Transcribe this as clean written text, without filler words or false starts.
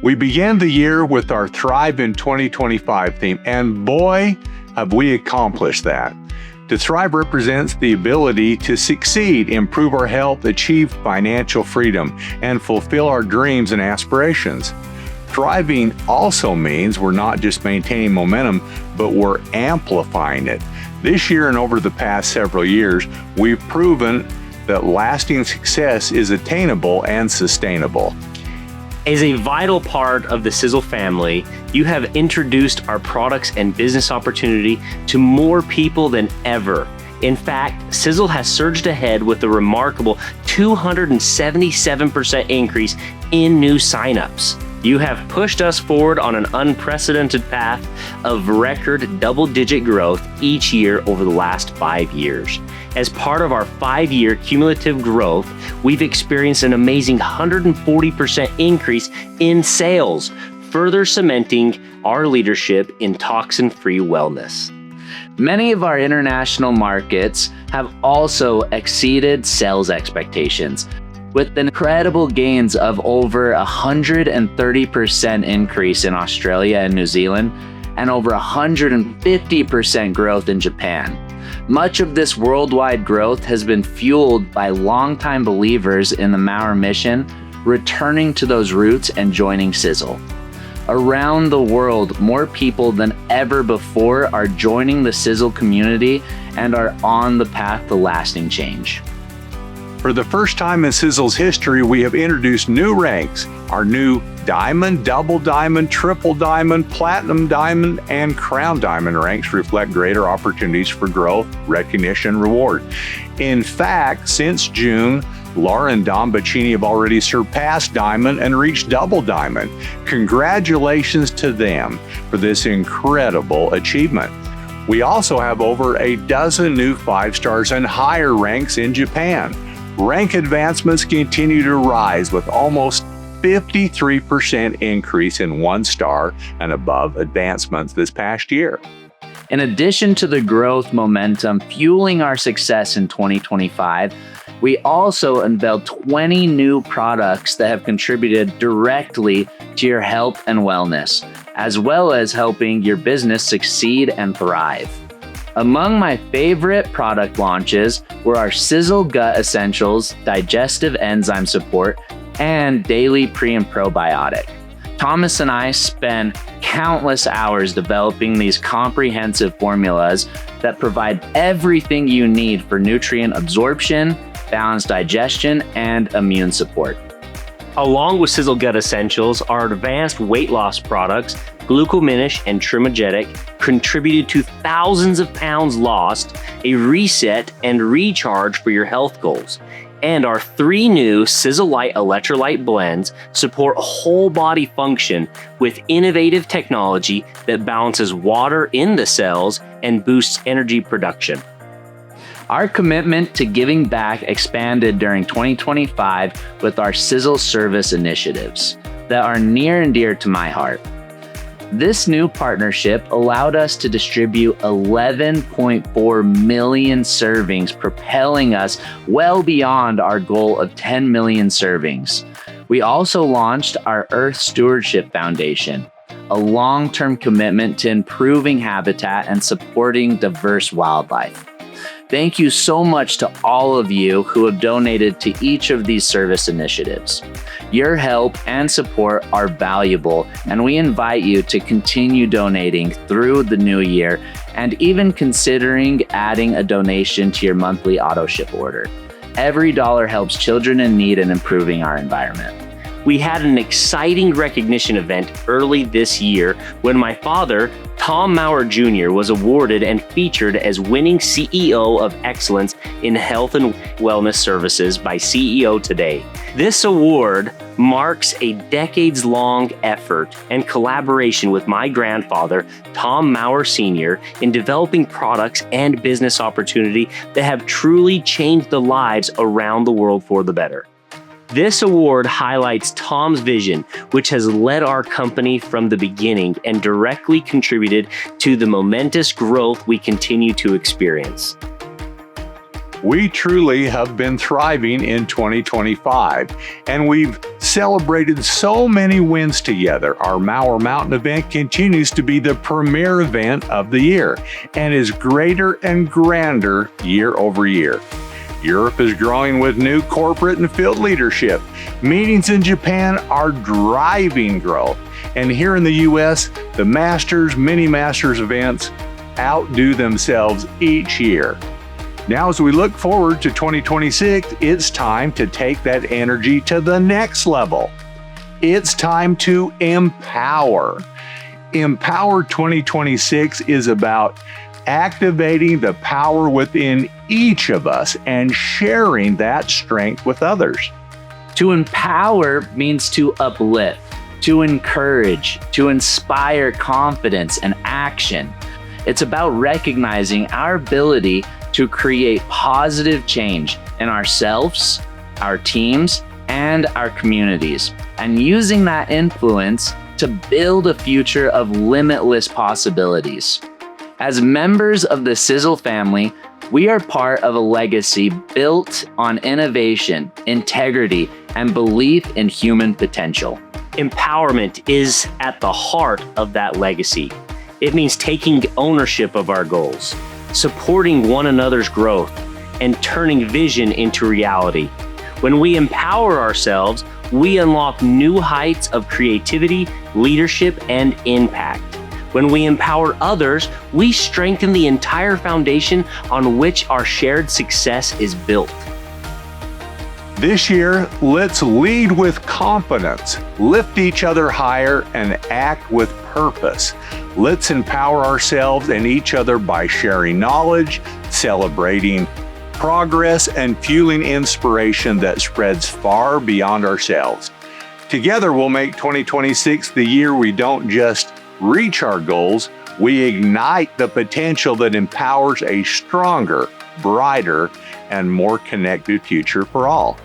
We began the year with our Thrive in 2025 theme, and boy, have we accomplished that. To thrive represents the ability to succeed, improve our health, achieve financial freedom, and fulfill our dreams and aspirations. Thriving also means we're not just maintaining momentum, but we're amplifying it. This year and over the past several years, we've proven that lasting success is attainable and sustainable. As a vital part of the Sisel family, you have introduced our products and business opportunity to more people than ever. In fact, Sisel has surged ahead with a remarkable 277% increase in new signups. You have pushed us forward on an unprecedented path of record double-digit growth each year over the last 5 years. As part of our 5-year cumulative growth, we've experienced an amazing 140% increase in sales, further cementing our leadership in toxin-free wellness. Many of our international markets have also exceeded sales expectations, with incredible gains of over 130% increase in Australia and New Zealand, and over 150% growth in Japan. Much of this worldwide growth has been fueled by longtime believers in the Maurer mission, returning to those roots and joining Sisel. Around the world, more people than ever before are joining the Sisel community and are on the path to lasting change. For the first time in Sisel's history, we have introduced new ranks. Our new Diamond, Double Diamond, Triple Diamond, Platinum Diamond, and Crown Diamond ranks reflect greater opportunities for growth, recognition, and reward. In fact, since June, Laura and Don Bacini have already surpassed Diamond and reached Double Diamond. Congratulations to them for this incredible achievement. We also have over a dozen new 5 stars and higher ranks in Japan. Rank advancements continue to rise with almost 53% increase in 1-star and above advancements this past year. In addition to the growth momentum fueling our success in 2025, we also unveiled 20 new products that have contributed directly to your health and wellness, as well as helping your business succeed and thrive. Among my favorite product launches were our Sisel Gut Essentials, Digestive Enzyme Support, and Daily Pre and Probiotic. Thomas and I spent countless hours developing these comprehensive formulas that provide everything you need for nutrient absorption, balanced digestion, and immune support. Along with Sisel Gut Essentials, our advanced weight loss products, Glucominish and Trimagenic, contributed to thousands of pounds lost, a reset and recharge for your health goals. And our 3 new Sisel Light electrolyte blends support whole body function with innovative technology that balances water in the cells and boosts energy production. Our commitment to giving back expanded during 2025 with our Sisel service initiatives that are near and dear to my heart. This new partnership allowed us to distribute 11.4 million servings, propelling us well beyond our goal of 10 million servings. We also launched our Earth Stewardship Foundation, a long-term commitment to improving habitat and supporting diverse wildlife. Thank you so much to all of you who have donated to each of these service initiatives. Your help and support are valuable, and we invite you to continue donating through the new year and even considering adding a donation to your monthly auto ship order. Every dollar helps children in need and improving our environment. We had an exciting recognition event early this year when my father, Tom Maurer Jr., was awarded and featured as winning CEO of Excellence in Health and Wellness Services by CEO Today. This award marks a decades-long effort and collaboration with my grandfather, Tom Maurer Sr., in developing products and business opportunity that have truly changed the lives around the world for the better. This award highlights Tom's vision, which has led our company from the beginning and directly contributed to the momentous growth we continue to experience. We truly have been thriving in 2025, and we've celebrated so many wins together. Our Mauer Mountain event continues to be the premier event of the year and is greater and grander year over year. Europe is growing with new corporate and field leadership. Meetings in Japan are driving growth. And here in the US, the Masters, Mini Masters events outdo themselves each year. Now, as we look forward to 2026, it's time to take that energy to the next level. It's time to empower. Empower 2026 is about activating the power within each of us and sharing that strength with others. To empower means to uplift, to encourage, to inspire confidence and action. It's about recognizing our ability to create positive change in ourselves, our teams, and our communities, and using that influence to build a future of limitless possibilities. As members of the Sisel family, we are part of a legacy built on innovation, integrity, and belief in human potential. Empowerment is at the heart of that legacy. It means taking ownership of our goals, supporting one another's growth, and turning vision into reality. When we empower ourselves, we unlock new heights of creativity, leadership, and impact. When we empower others, we strengthen the entire foundation on which our shared success is built. This year, let's lead with confidence, lift each other higher, and act with purpose. Let's empower ourselves and each other by sharing knowledge, celebrating progress, and fueling inspiration that spreads far beyond ourselves. Together, we'll make 2026 the year we don't just reach our goals, we ignite the potential that empowers a stronger, brighter, and more connected future for all.